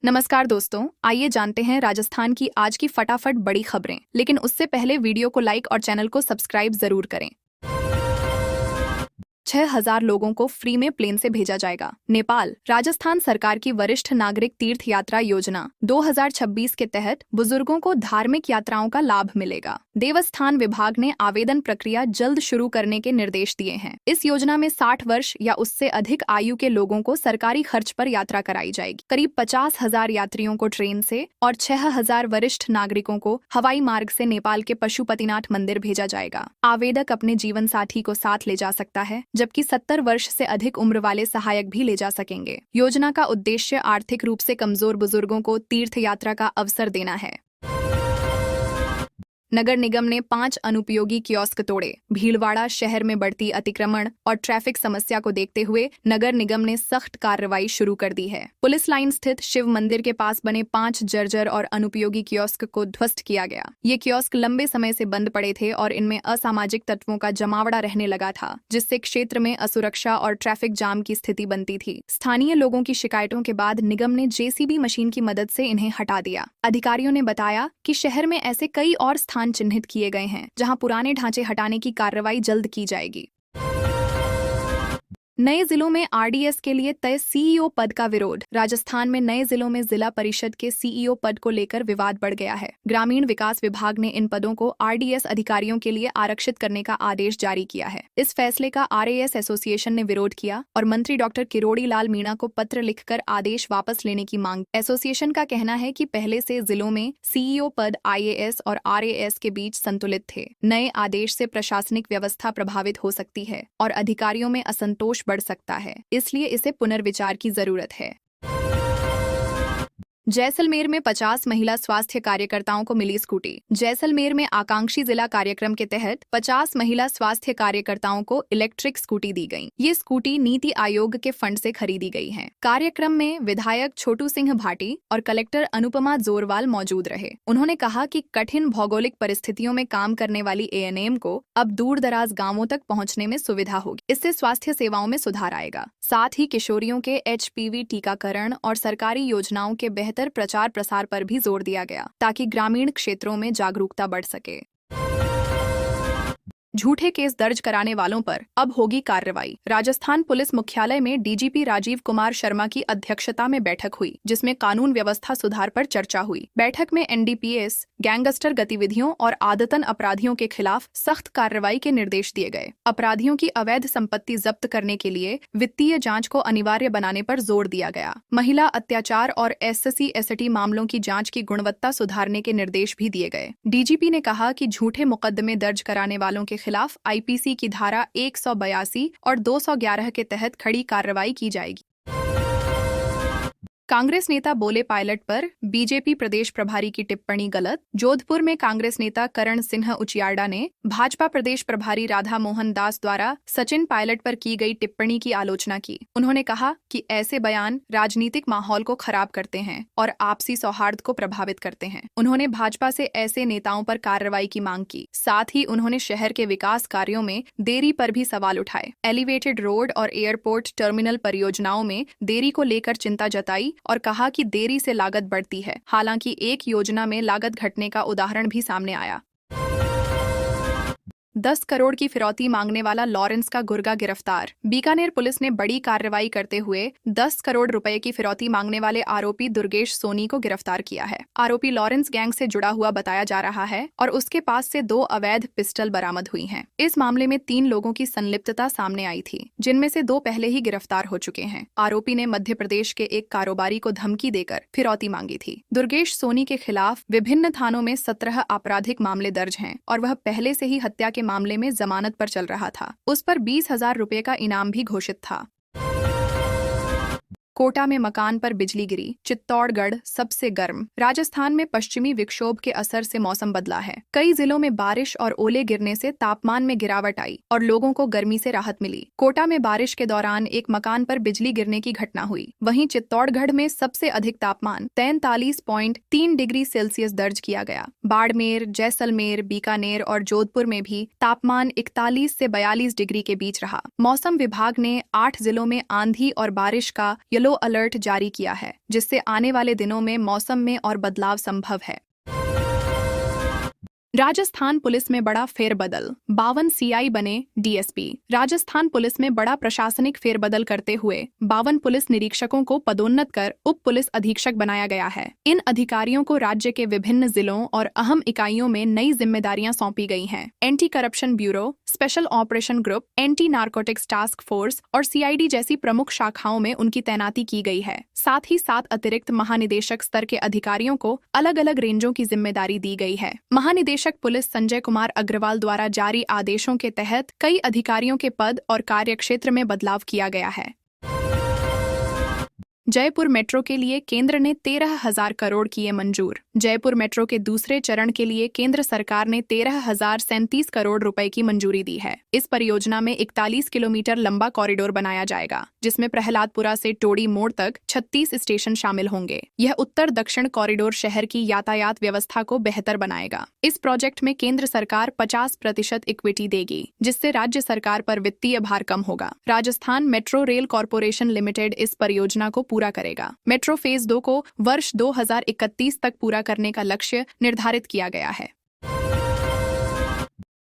नमस्कार दोस्तों, आइए जानते हैं राजस्थान की आज की फटाफट बड़ी खबरें। लेकिन उससे पहले वीडियो को लाइक और चैनल को सब्सक्राइब जरूर करें। 6,000 लोगों को फ्री में प्लेन से भेजा जाएगा। नेपाल। राजस्थान सरकार की वरिष्ठ नागरिक तीर्थ यात्रा योजना 2026 के तहत बुजुर्गों को धार्मिक यात्राओं का लाभ मिलेगा। देवस्थान विभाग ने आवेदन प्रक्रिया जल्द शुरू करने के निर्देश दिए हैं। इस योजना में 60 वर्ष या उससे अधिक आयु के लोगों को सरकारी खर्च पर यात्रा कराई जाएगी। करीब 50,000 यात्रियों को ट्रेन से और 6,000 वरिष्ठ नागरिकों को हवाई मार्ग से नेपाल के पशुपतिनाथ मंदिर भेजा जाएगा। आवेदक अपने जीवन साथी को साथ ले जा सकता है, जबकि 70 वर्ष से अधिक उम्र वाले सहायक भी ले जा सकेंगे। योजना का उद्देश्य आर्थिक रूप से कमजोर बुजुर्गों को तीर्थ यात्रा का अवसर देना है। नगर निगम ने 5 अनुपयोगी कियोस्क तोड़े। भीलवाड़ा शहर में बढ़ती अतिक्रमण और ट्रैफिक समस्या को देखते हुए नगर निगम ने सख्त कार्रवाई शुरू कर दी है। पुलिस लाइन स्थित शिव मंदिर के पास बने 5 जर्जर और अनुपयोगी कियोस्क को ध्वस्त किया गया। ये कियोस्क लंबे समय से बंद पड़े थे और इनमें असामाजिक तत्वों का जमावड़ा रहने लगा था, जिससे क्षेत्र में असुरक्षा और ट्रैफिक जाम की स्थिति बनती थी। स्थानीय लोगों की शिकायतों के बाद निगम ने जेसीबी मशीन की मदद से इन्हें हटा दिया। अधिकारियों ने बताया कि शहर में ऐसे कई और स्थान चिन्हित किए गए हैं, जहां पुराने ढांचे हटाने की कार्रवाई जल्द की जाएगी। नए जिलों में आरडीएस के लिए तय सीईओ पद का विरोध। राजस्थान में नए जिलों में जिला परिषद के सीईओ पद को लेकर विवाद बढ़ गया है। ग्रामीण विकास विभाग ने इन पदों को आरडीएस अधिकारियों के लिए आरक्षित करने का आदेश जारी किया है। इस फैसले का आरएएस एसोसिएशन ने विरोध किया और मंत्री डॉक्टर किरोड़ी लाल मीणा को पत्र लिखकर आदेश वापस लेने की मांग। एसोसिएशन का कहना है कि पहले से जिलों में सीईओ पद आईएएस और आरएएस के बीच संतुलित थे। नए आदेश से प्रशासनिक व्यवस्था प्रभावित हो सकती है और अधिकारियों में असंतोष बढ़ सकता है, इसलिए इसे पुनर्विचार की जरूरत है। जैसलमेर में 50 महिला स्वास्थ्य कार्यकर्ताओं को मिली स्कूटी। जैसलमेर में आकांक्षी जिला कार्यक्रम के तहत 50 महिला स्वास्थ्य कार्यकर्ताओं को इलेक्ट्रिक स्कूटी दी गई। ये स्कूटी नीति आयोग के फंड से खरीदी गई हैं। कार्यक्रम में विधायक छोटू सिंह भाटी और कलेक्टर अनुपमा जोरवाल मौजूद रहे। उन्होंने कहा कि कठिन भौगोलिक परिस्थितियों में काम करने वाली एएनएम को अब दूर दराज गाँवों तक पहुँचने में सुविधा होगी। इससे स्वास्थ्य सेवाओं में सुधार आएगा। साथ ही किशोरियों के एचपीवी टीकाकरण और सरकारी योजनाओं के बेहतर प्रचार प्रसार पर भी जोर दिया गया, ताकि ग्रामीण क्षेत्रों में जागरूकता बढ़ सके। झूठे केस दर्ज कराने वालों पर अब होगी कार्रवाई। राजस्थान पुलिस मुख्यालय में डीजीपी राजीव कुमार शर्मा की अध्यक्षता में बैठक हुई, जिसमें कानून व्यवस्था सुधार पर चर्चा हुई। बैठक में एनडीपीएस, गैंगस्टर गतिविधियों और आदतन अपराधियों के खिलाफ सख्त कार्रवाई के निर्देश दिए गए। अपराधियों की अवैध संपत्ति जब्त करने के लिए वित्तीय जांच को अनिवार्य बनाने पर जोर दिया गया। महिला अत्याचार और एससी एसटी मामलों की जांच की गुणवत्ता सुधारने के निर्देश भी दिए गए। डीजीपी ने कहा कि झूठे मुकदमे दर्ज कराने वालों के खिलाफ आईपीसी की धारा 182 और 211 के तहत कड़ी कार्रवाई की जाएगी। कांग्रेस नेता बोले पायलट पर बीजेपी प्रदेश प्रभारी की टिप्पणी गलत। जोधपुर में कांग्रेस नेता करण सिंह उचियार्डा ने भाजपा प्रदेश प्रभारी राधा मोहन दास द्वारा सचिन पायलट पर की गई टिप्पणी की आलोचना की। उन्होंने कहा कि ऐसे बयान राजनीतिक माहौल को खराब करते हैं और आपसी सौहार्द को प्रभावित करते हैं। उन्होंने भाजपा से ऐसे नेताओं पर कार्रवाई की मांग की। साथ ही उन्होंने शहर के विकास कार्यों में देरी पर भी सवाल उठाए। एलिवेटेड रोड और एयरपोर्ट टर्मिनल परियोजनाओं में देरी को लेकर चिंता जताई और कहा कि देरी से लागत बढ़ती है। हालांकि एक योजना में लागत घटने का उदाहरण भी सामने आया। 10 करोड़ की फिरौती मांगने वाला लॉरेंस का गुर्गा गिरफ्तार। बीकानेर पुलिस ने बड़ी कार्रवाई करते हुए 10 करोड़ रुपए की फिरौती मांगने वाले आरोपी दुर्गेश सोनी को गिरफ्तार किया है। आरोपी लॉरेंस गैंग से जुड़ा हुआ बताया जा रहा है और उसके पास से 2 अवैध पिस्टल बरामद हुई हैं। इस मामले में 3 लोगों की संलिप्तता सामने आई थी, जिनमें से 2 पहले ही गिरफ्तार हो चुके हैं। आरोपी ने मध्य प्रदेश के एक कारोबारी को धमकी देकर फिरौती मांगी थी। दुर्गेश सोनी के खिलाफ विभिन्न थानों में 17 आपराधिक मामले दर्ज हैं और वह पहले से ही हत्या के मामले में जमानत पर चल रहा था। उस पर 20,000 रुपए का इनाम भी घोषित था। कोटा में मकान पर बिजली गिरी। चित्तौड़गढ़ सबसे गर्म। राजस्थान में पश्चिमी विक्षोभ के असर से मौसम बदला है। कई जिलों में बारिश और ओले गिरने से तापमान में गिरावट आई और लोगों को गर्मी से राहत मिली। कोटा में बारिश के दौरान एक मकान पर बिजली गिरने की घटना हुई। वहीं चित्तौड़गढ़ में सबसे अधिक तापमान 43.3 डिग्री सेल्सियस दर्ज किया गया। बाड़मेर, जैसलमेर, बीकानेर और जोधपुर में भी तापमान 41 से 42 डिग्री के बीच रहा। मौसम विभाग ने 8 जिलों में आंधी और बारिश का येलो येलो अलर्ट जारी किया है, जिससे आने वाले दिनों में मौसम में और बदलाव संभव है। राजस्थान पुलिस में बड़ा फेरबदल, 52 सीआई बने डीएसपी। राजस्थान पुलिस में बड़ा प्रशासनिक फेरबदल करते हुए 52 पुलिस निरीक्षकों को पदोन्नत कर उप पुलिस अधीक्षक बनाया गया है। इन अधिकारियों को राज्य के विभिन्न जिलों और अहम इकाइयों में नई जिम्मेदारियां सौंपी गई हैं। Anti corruption bureau, special operation group, anti narcotics task force और सीआईडी जैसी प्रमुख शाखाओं में उनकी तैनाती की गई है। साथ ही 7 अतिरिक्त महानिदेशक स्तर के अधिकारियों को अलग अलग रेंजों की जिम्मेदारी दी गई है। महानिदेशक पुलिस संजय कुमार अग्रवाल द्वारा जारी आदेशों के तहत कई अधिकारियों के पद और कार्यक्षेत्र में बदलाव किया गया है। जयपुर मेट्रो के लिए केंद्र ने 13,000 करोड़ किए मंजूर। जयपुर मेट्रो के दूसरे चरण के लिए केंद्र सरकार ने 13,037 करोड़ रुपए की मंजूरी दी है। इस परियोजना में 41 किलोमीटर लंबा कॉरिडोर बनाया जाएगा, जिसमें प्रहलादपुरा से टोड़ी मोड़ तक 36 स्टेशन शामिल होंगे। यह उत्तर दक्षिण कॉरिडोर शहर की यातायात व्यवस्था को बेहतर बनाएगा। इस प्रोजेक्ट में केंद्र सरकार 50% इक्विटी देगी, जिससे राज्य सरकार पर वित्तीय भार कम होगा। Rajasthan metro rail corporation limited इस परियोजना को पूरा करेगा। मेट्रो फेज 2 को वर्ष 2031 तक पूरा करने का लक्ष्य निर्धारित किया गया है।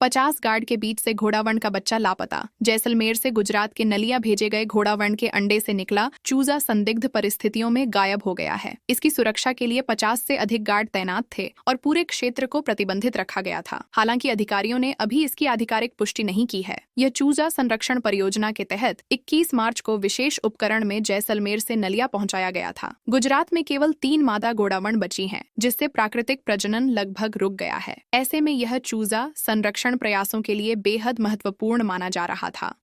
50 गार्ड के बीच से घोड़ावंड का बच्चा लापता। जैसलमेर से गुजरात के नलिया भेजे गए घोड़ावंड के अंडे से निकला चूजा संदिग्ध परिस्थितियों में गायब हो गया है। इसकी सुरक्षा के लिए 50 से अधिक गार्ड तैनात थे और पूरे क्षेत्र को प्रतिबंधित रखा गया था। हालांकि अधिकारियों ने अभी इसकी आधिकारिक पुष्टि नहीं की है। यह चूजा संरक्षण परियोजना के तहत 21 मार्च को विशेष उपकरण में जैसलमेर से नलिया पहुंचाया गया था। गुजरात में केवल 3 मादा घोड़ावंड बची हैं, जिससे प्राकृतिक प्रजनन लगभग रुक गया है। ऐसे में यह चूजा संरक्षण प्रयासों के लिए बेहद महत्वपूर्ण माना जा रहा था।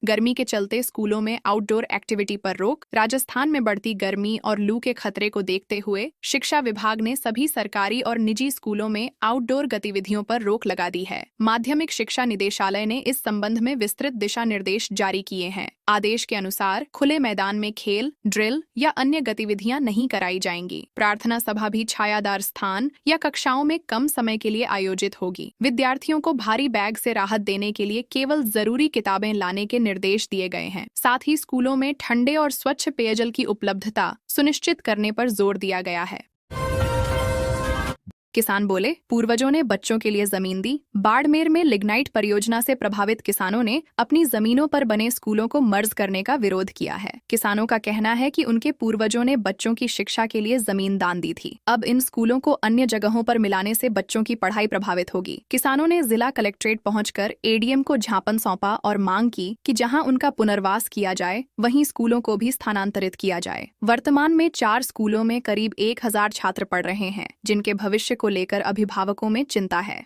गर्मी के चलते स्कूलों में आउटडोर एक्टिविटी पर रोक। राजस्थान में बढ़ती गर्मी और लू के खतरे को देखते हुए शिक्षा विभाग ने सभी सरकारी और निजी स्कूलों में आउटडोर गतिविधियों पर रोक लगा दी है। माध्यमिक शिक्षा निदेशालय ने इस संबंध में विस्तृत दिशा निर्देश जारी किए हैं। आदेश के अनुसार खुले मैदान में खेल, ड्रिल या अन्य गतिविधियां नहीं कराई जाएंगी। प्रार्थना सभा भी छायादार स्थान या कक्षाओं में कम समय के लिए आयोजित होगी। विद्यार्थियों को भारी बैग से राहत देने के लिए केवल जरूरी किताबें लाने के निर्देश दिए गए हैं। साथ ही स्कूलों में ठंडे और स्वच्छ पेयजल की उपलब्धता सुनिश्चित करने पर जोर दिया गया है। किसान बोले, पूर्वजों ने बच्चों के लिए जमीन दी। बाड़मेर में लिग्नाइट परियोजना से प्रभावित किसानों ने अपनी जमीनों पर बने स्कूलों को मर्ज करने का विरोध किया है। किसानों का कहना है कि उनके पूर्वजों ने बच्चों की शिक्षा के लिए जमीन दान दी थी। अब इन स्कूलों को अन्य जगहों पर मिलाने से बच्चों की पढ़ाई प्रभावित होगी। किसानों ने जिला कलेक्ट्रेट पहुंचकर एडीएम को ज्ञापन सौंपा और मांग की कि जहां उनका पुनर्वास किया जाए, वहीं स्कूलों को भी स्थानांतरित किया जाए। वर्तमान में 4 स्कूलों में करीब 1000 छात्र पढ़ रहे हैं, जिनके भविष्य को लेकर अभिभावकों में चिंता है।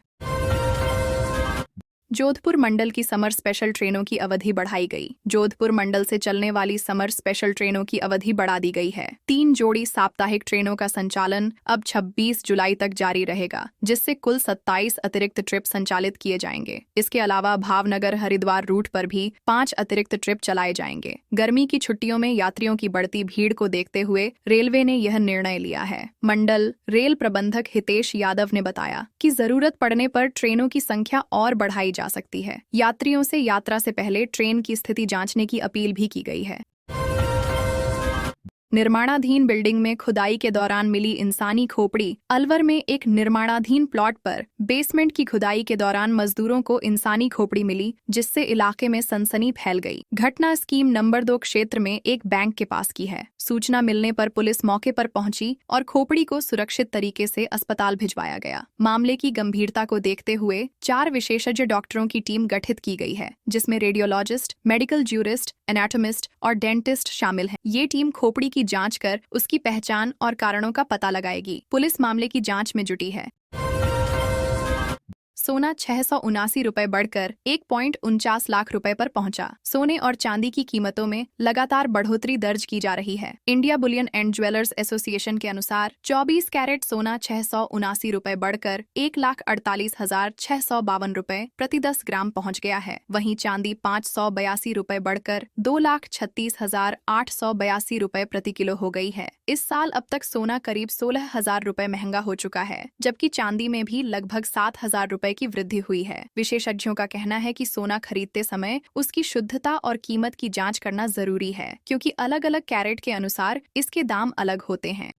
जोधपुर मंडल की समर स्पेशल ट्रेनों की अवधि बढ़ाई गई। जोधपुर मंडल से चलने वाली समर स्पेशल ट्रेनों की अवधि बढ़ा दी गई है। 3 जोड़ी साप्ताहिक ट्रेनों का संचालन अब 26 जुलाई तक जारी रहेगा, जिससे कुल 27 अतिरिक्त ट्रिप संचालित किए जाएंगे। इसके अलावा भावनगर हरिद्वार रूट पर भी 5 अतिरिक्त ट्रिप चलाए जाएंगे। गर्मी की छुट्टियों में यात्रियों की बढ़ती भीड़ को देखते हुए रेलवे ने यह निर्णय लिया है। मंडल रेल प्रबंधक हितेश यादव ने बताया कि जरूरत पड़ने पर ट्रेनों की संख्या और बढ़ाई जा सकती है। यात्रियों से यात्रा से पहले ट्रेन की स्थिति जांचने की अपील भी की गई है। निर्माणाधीन बिल्डिंग में खुदाई के दौरान मिली इंसानी खोपड़ी। अलवर में एक निर्माणाधीन प्लॉट पर बेसमेंट की खुदाई के दौरान मजदूरों को इंसानी खोपड़ी मिली, जिससे इलाके में सनसनी फैल गई। घटना स्कीम नंबर 2 क्षेत्र में एक बैंक के पास की है। सूचना मिलने पर पुलिस मौके पर पहुंची और खोपड़ी को सुरक्षित तरीके से अस्पताल भिजवाया गया। मामले की गंभीरता को देखते हुए 4 विशेषज्ञ डॉक्टरों की टीम गठित की गई है, जिसमें रेडियोलॉजिस्ट, मेडिकल ज्यूरिस्ट, एनाटोमिस्ट और डेंटिस्ट शामिल हैं। ये टीम खोपड़ी की जांच कर उसकी पहचान और कारणों का पता लगाएगी। पुलिस मामले की जांच में जुटी है। सोना 679 रुपए बढ़कर 1.49 लाख रुपए पर पहुंचा। सोने और चांदी की कीमतों में लगातार बढ़ोतरी दर्ज की जा रही है। India Boolean and jewellers association के अनुसार 24 कैरेट सोना 679 रुपए बढ़कर 1,48,652 रुपए प्रति 10 ग्राम पहुंच गया है। वहीं चांदी 582 रुपए बढ़कर 2,36,882 रुपए प्रति किलो हो गई है। इस साल अब तक सोना करीब 16,000 रुपए महंगा हो चुका है, जबकि चांदी में भी लगभग 7,000 रुपए की वृद्धि हुई है। विशेषज्ञों का कहना है कि सोना खरीदते समय उसकी शुद्धता और कीमत की जांच करना जरूरी है, क्योंकि अलग-अलग कैरेट के अनुसार इसके दाम अलग होते हैं।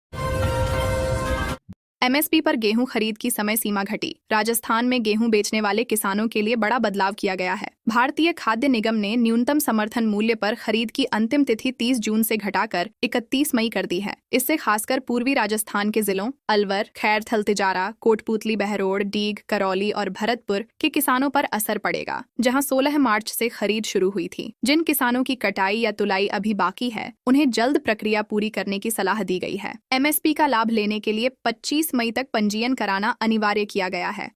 एमएसपी पर गेहूं खरीद की समय सीमा घटी। राजस्थान में गेहूं बेचने वाले किसानों के लिए बड़ा बदलाव किया गया है। भारतीय खाद्य निगम ने न्यूनतम समर्थन मूल्य पर खरीद की अंतिम तिथि 30 जून से घटाकर 31 मई कर दी है। इससे खासकर पूर्वी राजस्थान के जिलों अलवर, खैरथल, तिजारा, कोटपूतली, बहरोड, डीग, करौली और भरतपुर के किसानों पर असर पड़ेगा, जहां 16 मार्च से खरीद शुरू हुई थी। जिन किसानों की कटाई या तुलाई अभी बाकी है, उन्हें जल्द प्रक्रिया पूरी करने की सलाह दी गई है। एमएसपी का लाभ लेने के लिए 25 मई तक पंजीयन कराना अनिवार्य किया गया है।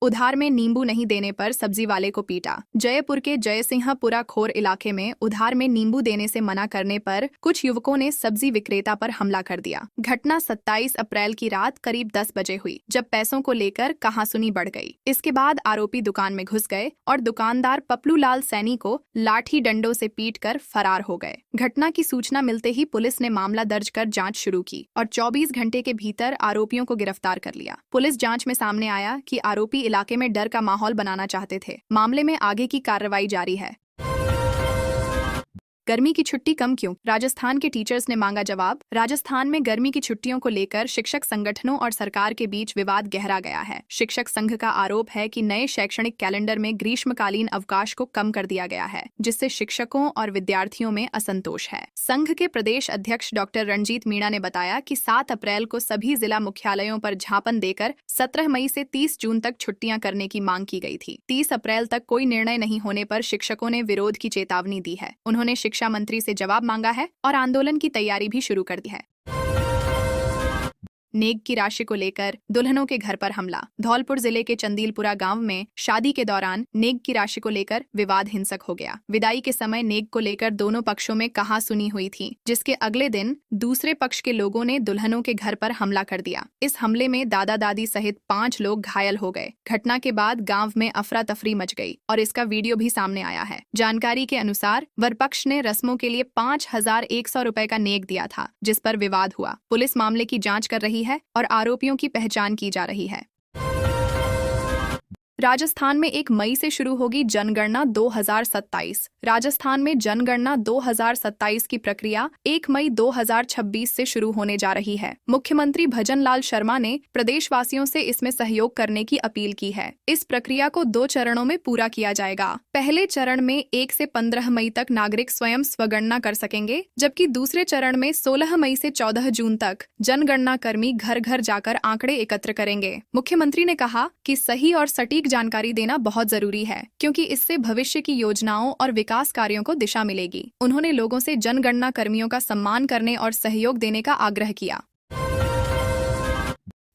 उधार में नींबू नहीं देने पर सब्जी वाले को पीटा। जयपुर के जयसिंहपुरा खोर इलाके में उधार में नींबू देने से मना करने पर कुछ युवकों ने सब्जी विक्रेता पर हमला कर दिया। घटना 27 अप्रैल की रात करीब 10 बजे हुई, जब पैसों को लेकर कहासुनी बढ़ गई। इसके बाद आरोपी दुकान में घुस गए और दुकानदार पपलू लाल सैनी को लाठी डंडों से पीटकर फरार हो गए। घटना की सूचना मिलते ही पुलिस ने मामला दर्ज कर जाँच शुरू की और 24 घंटे के भीतर आरोपियों को गिरफ्तार कर लिया। पुलिस जाँच में सामने आया कि आरोपी इलाके में डर का माहौल बनाना चाहते थे। मामले में आगे की कार्रवाई जारी है। गर्मी की छुट्टी कम क्यों? राजस्थान के टीचर्स ने मांगा जवाब। राजस्थान में गर्मी की छुट्टियों को लेकर शिक्षक संगठनों और सरकार के बीच विवाद गहरा गया है। शिक्षक संघ का आरोप है कि नए शैक्षणिक कैलेंडर में ग्रीष्मकालीन अवकाश को कम कर दिया गया है, जिससे शिक्षकों और विद्यार्थियों में असंतोष है। संघ के प्रदेश अध्यक्ष डॉक्टर रणजीत मीणा ने बताया कि 7 अप्रैल को सभी जिला मुख्यालयों पर झापन देकर 17 मई से 30 जून तक छुट्टियां करने की मांग की गई थी। 30 अप्रैल तक कोई निर्णय नहीं होने पर शिक्षकों ने विरोध की चेतावनी दी है। उन्होंने शिक्षा मंत्री से जवाब मांगा है और आंदोलन की तैयारी भी शुरू कर दी है। नेग की राशि को लेकर दुल्हनों के घर पर हमला। धौलपुर जिले के चंदीलपुरा गांव में शादी के दौरान नेग की राशि को लेकर विवाद हिंसक हो गया। विदाई के समय नेग को लेकर दोनों पक्षों में कहासुनी हुई थी, जिसके अगले दिन दूसरे पक्ष के लोगों ने दुल्हनों के घर पर हमला कर दिया। इस हमले में दादा दादी सहित 5 लोग घायल हो गए। घटना के बाद गाँव में अफरा तफरी मच गई और इसका वीडियो भी सामने आया है। जानकारी के अनुसार वर पक्ष ने रस्मों के लिए 5100 रुपए का नेग दिया था, जिस पर विवाद हुआ। पुलिस मामले की जाँच कर रही है और आरोपियों की पहचान की जा रही है। राजस्थान में 1 मई से शुरू होगी जनगणना 2027। राजस्थान में जनगणना 2027 की प्रक्रिया 1 मई 2026 से शुरू होने जा रही है। मुख्यमंत्री भजन लाल शर्मा ने प्रदेशवासियों से इसमें सहयोग करने की अपील की है। इस प्रक्रिया को 2 चरणों में पूरा किया जाएगा। पहले चरण में 1 से 15 मई तक नागरिक स्वयं स्वगणना कर सकेंगे, जबकि दूसरे चरण में 16 मई से 14 जून तक जनगणना कर्मी घर घर जाकर आंकड़े एकत्र करेंगे। मुख्यमंत्री ने कहा कि सही और सटीक जानकारी देना बहुत जरूरी है, क्योंकि इससे भविष्य की योजनाओं और विकास कार्यों को दिशा मिलेगी। उन्होंने लोगों से जनगणना कर्मियों का सम्मान करने और सहयोग देने का आग्रह किया।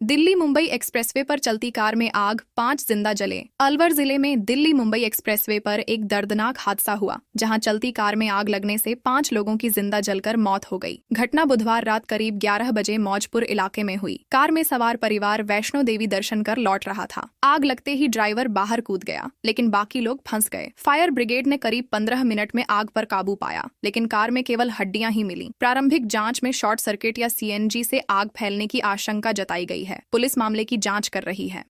दिल्ली मुंबई एक्सप्रेसवे पर चलती कार में आग, 5 जिंदा जले। अलवर जिले में दिल्ली मुंबई एक्सप्रेसवे पर एक दर्दनाक हादसा हुआ, जहां चलती कार में आग लगने से 5 लोगों की जिंदा जलकर मौत हो गई। घटना बुधवार रात करीब 11 बजे मौजपुर इलाके में हुई। कार में सवार परिवार वैष्णो देवी दर्शन कर लौट रहा था। आग लगते ही ड्राइवर बाहर कूद गया, लेकिन बाकी लोग फंस गए। फायर ब्रिगेड ने करीब 15 मिनट में आग पर काबू पाया, लेकिन कार में केवल हड्डियां ही मिली। प्रारंभिक जाँच में शॉर्ट सर्किट या CNG से आग फैलने की आशंका जताई गई है। पुलिस मामले की जांच कर रही है।